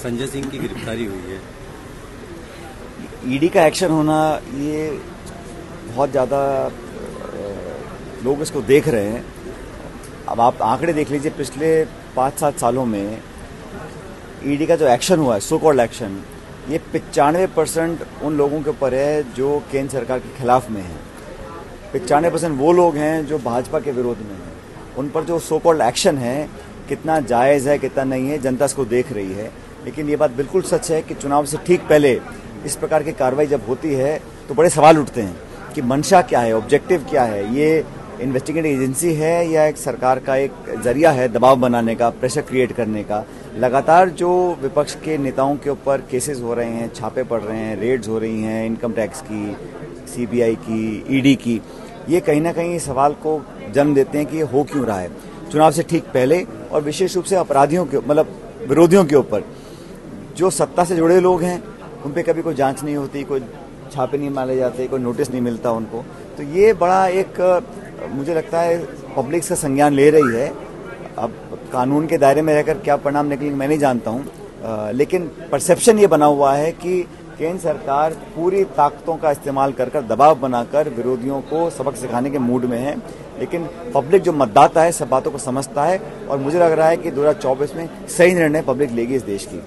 संजय सिंह की गिरफ्तारी हुई है। ईडी का एक्शन होना, ये बहुत ज़्यादा लोग इसको देख रहे हैं। अब आप आंकड़े देख लीजिए, पिछले 5-7 सालों में ईडी का जो एक्शन हुआ है, सो कॉल्ड एक्शन, ये 95% उन लोगों के ऊपर है जो केंद्र सरकार के खिलाफ में हैं। 95% वो लोग हैं जो भाजपा के विरोध में हैं। उन पर जो सो कॉल्ड एक्शन है, कितना जायज़ है कितना नहीं है, जनता इसको देख रही है। लेकिन ये बात बिल्कुल सच है कि चुनाव से ठीक पहले इस प्रकार की कार्रवाई जब होती है तो बड़े सवाल उठते हैं कि मंशा क्या है, ऑब्जेक्टिव क्या है। ये इन्वेस्टिगेटिव एजेंसी है या एक सरकार का एक जरिया है दबाव बनाने का, प्रेशर क्रिएट करने का। लगातार जो विपक्ष के नेताओं के ऊपर केसेस हो रहे हैं, छापे पड़ रहे हैं, रेड्स हो रही हैं, इनकम टैक्स की, सीबीआई की, ईडी की, ये कहीं ना कहीं सवाल को जन्म देते हैं कि ये हो क्यों रहा है चुनाव से ठीक पहले। और विशेष रूप से अपराधियों के, मतलब विरोधियों के ऊपर, जो सत्ता से जुड़े लोग हैं, उन पर कभी कोई जांच नहीं होती, कोई छापे नहीं मारे जाते, कोई नोटिस नहीं मिलता उनको। तो ये बड़ा एक, मुझे लगता है पब्लिक इसका संज्ञान ले रही है। अब कानून के दायरे में रहकर क्या परिणाम निकलेंगे मैं नहीं जानता हूँ, लेकिन परसेप्शन ये बना हुआ है कि केंद्र सरकार पूरी ताकतों का इस्तेमाल कर दबाव बनाकर विरोधियों को सबक सिखाने के मूड में है। लेकिन पब्लिक जो मतदाता है सब बातों को समझता है और मुझे लग रहा है कि 2024 में सही निर्णय पब्लिक लेगी इस देश की।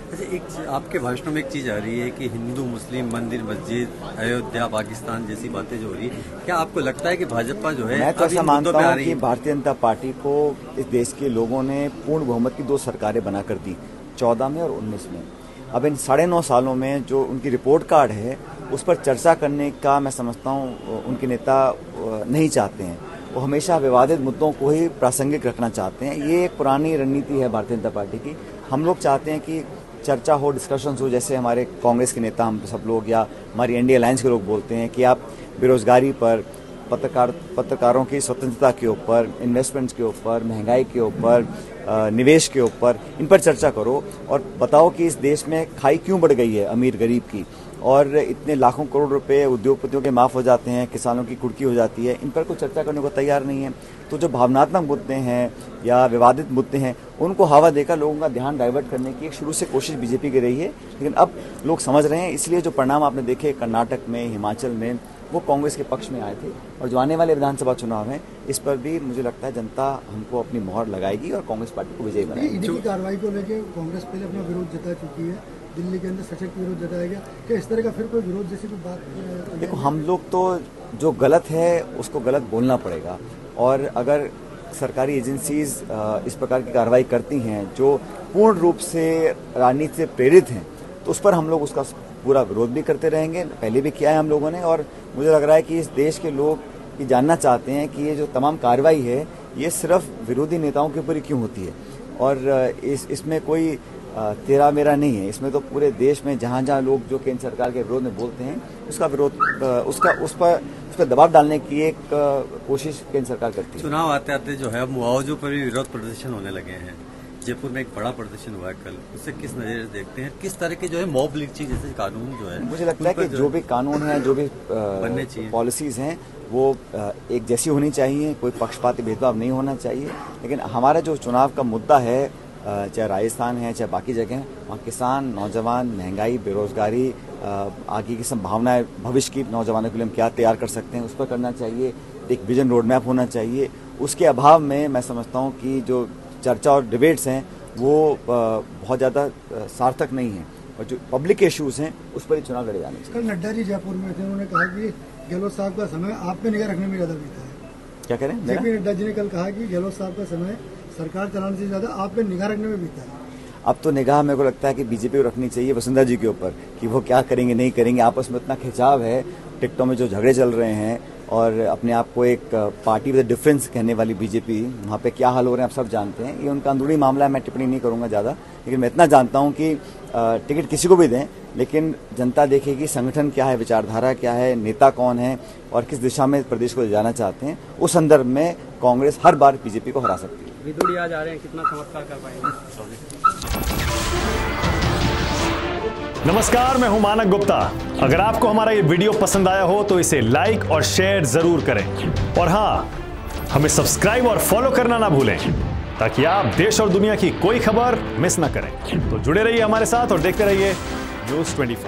अच्छा, एक आपके भाषणों में एक चीज़ आ रही है कि हिंदू मुस्लिम मंदिर मस्जिद, अयोध्या, पाकिस्तान जैसी बातें जो हो रही है, क्या आपको लगता है कि भाजपा जो है, मैं तो ऐसा मानता हूँ कि भारतीय जनता पार्टी को इस देश के लोगों ने पूर्ण बहुमत की 2 सरकारें बनाकर दी, 14 में और 19 में। अब इन 9.5 सालों में जो उनकी रिपोर्ट कार्ड है उस पर चर्चा करने का मैं समझता हूँ उनके नेता नहीं चाहते हैं। वो हमेशा विवादित मुद्दों को ही प्रासंगिक रखना चाहते हैं। ये एक पुरानी रणनीति है भारतीय जनता पार्टी की। हम लोग चाहते हैं कि चर्चा हो, डिस्कशंस हो, जैसे हमारे कांग्रेस के नेता हम सब लोग या हमारी एनडीए अलायंस के लोग बोलते हैं कि आप बेरोजगारी पर, पत्रकारों की स्वतंत्रता के ऊपर, इन्वेस्टमेंट्स के ऊपर, महंगाई के ऊपर, निवेश के ऊपर, इन पर चर्चा करो और बताओ कि इस देश में खाई क्यों बढ़ गई है अमीर गरीब की, और इतने लाखों करोड़ रुपए उद्योगपतियों के माफ हो जाते हैं, किसानों की कुर्की हो जाती है। इन पर कोई चर्चा करने को तैयार नहीं है। तो जो भावनात्मक मुद्दे हैं या विवादित मुद्दे हैं उनको हवा देकर लोगों का ध्यान डाइवर्ट करने की एक शुरू से कोशिश बीजेपी की रही है। लेकिन अब लोग समझ रहे हैं, इसलिए जो परिणाम आपने देखे कर्नाटक में, हिमाचल में, वो कांग्रेस के पक्ष में आए थे। और जो आने वाले विधानसभा चुनाव हैं इस पर भी मुझे लगता है जनता हमको अपनी मोहर लगाएगी और कांग्रेस पार्टी को विजयी बनाएगी। ईडी की कार्रवाई को लेकर कांग्रेस पहले अपना विरोध जता चुकी है, दिल्ली के अंदर सशक्त विरोध जताया गया। क्या इस तरह का फिर कोई विरोध जैसी कोई बात? देखो, हम लोग तो जो गलत है उसको गलत बोलना पड़ेगा, और अगर सरकारी एजेंसीज इस प्रकार की कार्रवाई करती हैं जो पूर्ण रूप से राजनीति से प्रेरित हैं तो उस पर हम लोग उसका पूरा विरोध भी करते रहेंगे। पहले भी किया है हम लोगों ने, और मुझे लग रहा है कि इस देश के लोग ये जानना चाहते हैं कि ये जो तमाम कार्रवाई है ये सिर्फ विरोधी नेताओं के ऊपर ही क्यों होती है, और इसमें कोई तेरा मेरा नहीं है। इसमें तो पूरे देश में जहाँ जहाँ लोग जो केंद्र सरकार के विरोध में बोलते हैं उसका विरोध, उस पर दबाव डालने की एक कोशिश केंद्र सरकार करती है। चुनाव आते आते जो है मुआवजों पर भी विरोध प्रदर्शन होने लगे हैं। जयपुर में एक बड़ा प्रदर्शन हुआ है कल, उससे किस नजर से देखते हैं? किस तरह के जो है मॉब लिंचिंग जैसे कानून जो है, मुझे लगता है कि जो भी कानून है, जो भी बनने चाहिए, पॉलिसीज हैं, वो एक जैसी होनी चाहिए, कोई पक्षपाती भेदभाव नहीं होना चाहिए। लेकिन हमारा जो चुनाव का मुद्दा है, चाहे राजस्थान है चाहे बाकी जगह, वहाँ किसान, नौजवान, महंगाई, बेरोजगारी, आगे की संभावनाएं, भविष्य की नौजवानों के लिए हम क्या तैयार कर सकते हैं, उस पर करना चाहिए। एक विजन रोड मैप होना चाहिए। उसके अभाव में मैं समझता हूँ कि जो चर्चा और डिबेट्स हैं वो बहुत ज़्यादा सार्थक नहीं है, और जो पब्लिक इश्यूज हैं उस पर ही चुनाव लड़े जाने चाहिए। कल नड्डा जी जयपुर में थे, उन्होंने कहा कि गहलोत साहब का समय आप पे निगाह रखने में ज़्यादा बीता है। क्या करें? जेपी नड्डा जी ने कल कहा कि गहलोत साहब का समय सरकार चलाने से ज़्यादा आप पे निगाह रखने में बीता है। अब तो निगाह मेरे को लगता है कि बीजेपी को रखनी चाहिए वसुंधरा जी के ऊपर कि वो क्या करेंगे नहीं करेंगे। आपस में इतना खिंचाव है, टिकटों में जो झगड़े चल रहे हैं, और अपने आप को एक पार्टी विद डिफरेंस कहने वाली बीजेपी, वहाँ पे क्या हाल हो रहे हैं आप सब जानते हैं। ये उनका अंदरूनी मामला है, मैं टिप्पणी नहीं करूँगा ज़्यादा। लेकिन मैं इतना जानता हूँ कि टिकट किसी को भी दें, लेकिन जनता देखेगी संगठन क्या है, विचारधारा क्या है, नेता कौन है और किस दिशा में प्रदेश को जाना चाहते हैं। उस संदर्भ में कांग्रेस हर बार बीजेपी को हरा सकती है। विदुड़ी आज आ रहे हैं, कितना चमत्कार कर पाएंगे? नमस्कार, मैं हूं मानक गुप्ता। अगर आपको हमारा ये वीडियो पसंद आया हो तो इसे लाइक और शेयर जरूर करें, और हां, हमें सब्सक्राइब और फॉलो करना ना भूलें। ताकि आप देश और दुनिया की कोई खबर मिस ना करें। तो जुड़े रहिए हमारे साथ और देखते रहिए News 24।